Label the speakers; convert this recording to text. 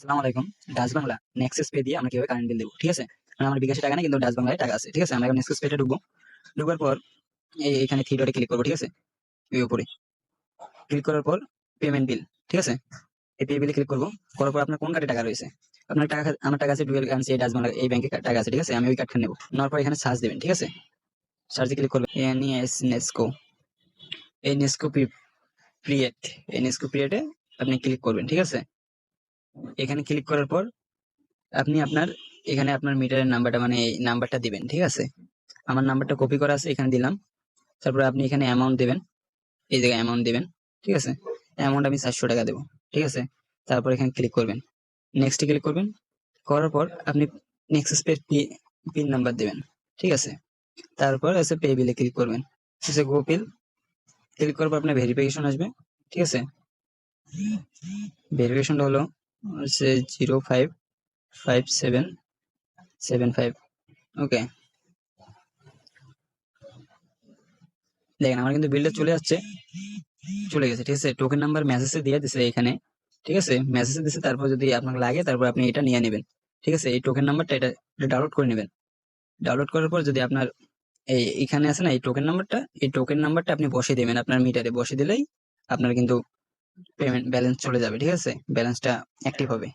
Speaker 1: আসসালামু আলাইকুম। Dutch Bangla Nexus pay দিয়ে আমরা কিভাবে কারেন্ট বিল দেবো, ঠিক আছে? মানে আমার বিকাশে টাকা নেই, কিন্তু ডাচ বাংলায় টাকা আছে, ঠিক আছে? আমরা এখন নেক্সাস পেতে ঢুকবো। ঢোকার পর এখানে থ্রি ডটে ক্লিক করবো, ঠিক আছে? এই উপরে ক্লিক করার পর পেমেন্ট বিল, ঠিক আছে? এই পে বিলে ক্লিক করবো। করার পর আপনার কোন কার্ডে টাকা রয়েছে? আপনার টাকা, আমার টাকা আছে ডুয়েল কারেন্সি ডাচ বাংলা এই ব্যাংকে টাকা আছে, ঠিক আছে? আমি ওই কার্ডটা নেবো। নেওয়ার পর এখানে সার্চ দেবেন, ঠিক আছে? সার্চে ক্লিক করবেন এনইএস নেস্কো, এই নেস্কো প্রিয়েট, এই নেস্কো প্রিয়েটে আপনি ক্লিক করবেন, ঠিক আছে? এখানে ক্লিক করার পর আপনি আপনার এখানে আপনার মিটারের নাম্বারটা, মানে এই নাম্বারটা দিবেন, ঠিক আছে? আমার নাম্বারটা কপি করা আছে, এখানে দিলাম। তারপরে আপনি এখানে অ্যামাউন্ট দিবেন, এই জায়গায় অ্যামাউন্ট দিবেন, ঠিক আছে? অ্যামাউন্ট আমি 400 টাকা দেবো, ঠিক আছে? তারপর এখানে ক্লিক করবেন, নেক্সট ক্লিক করবেন। করার পর আপনি নেক্সট পে পিন নাম্বার দিবেন, ঠিক আছে? তারপর এসে পে বিলে ক্লিক করবেন, এসে গো বিল ক্লিক করার পর আপনার ভেরিফিকেশন আসবে, ঠিক আছে? ভেরিফিকেশনটা হলো হচ্ছে 055775। ওকে, দেখেন আমার কিন্তু বিলটা চলে যাচ্ছে, চলে গেছে, ঠিক আছে? টোকেন নাম্বার মেসেজে দিয়ে দিছে এখানে, ঠিক আছে? মেসেজে দিছে। তারপর যদি আপনাকে লাগে তারপর আপনি এটা নিয়ে নেবেন, ঠিক আছে? এই টোকেন নাম্বারটা এটা ডাউনলোড করে নেবেন। ডাউনলোড করার পর যদি আপনার এই এখানে আছে না এই টোকেন নাম্বারটা, এই টোকেন নাম্বারটা আপনি বসিয়ে দেবেন আপনার মিটারে, বসিয়ে দিলেই আপনার কিন্তু পেমেন্ট ব্যালেন্স চলে যাবে, ঠিক আছে? ব্যালেন্সটা অ্যাক্টিভ হবে।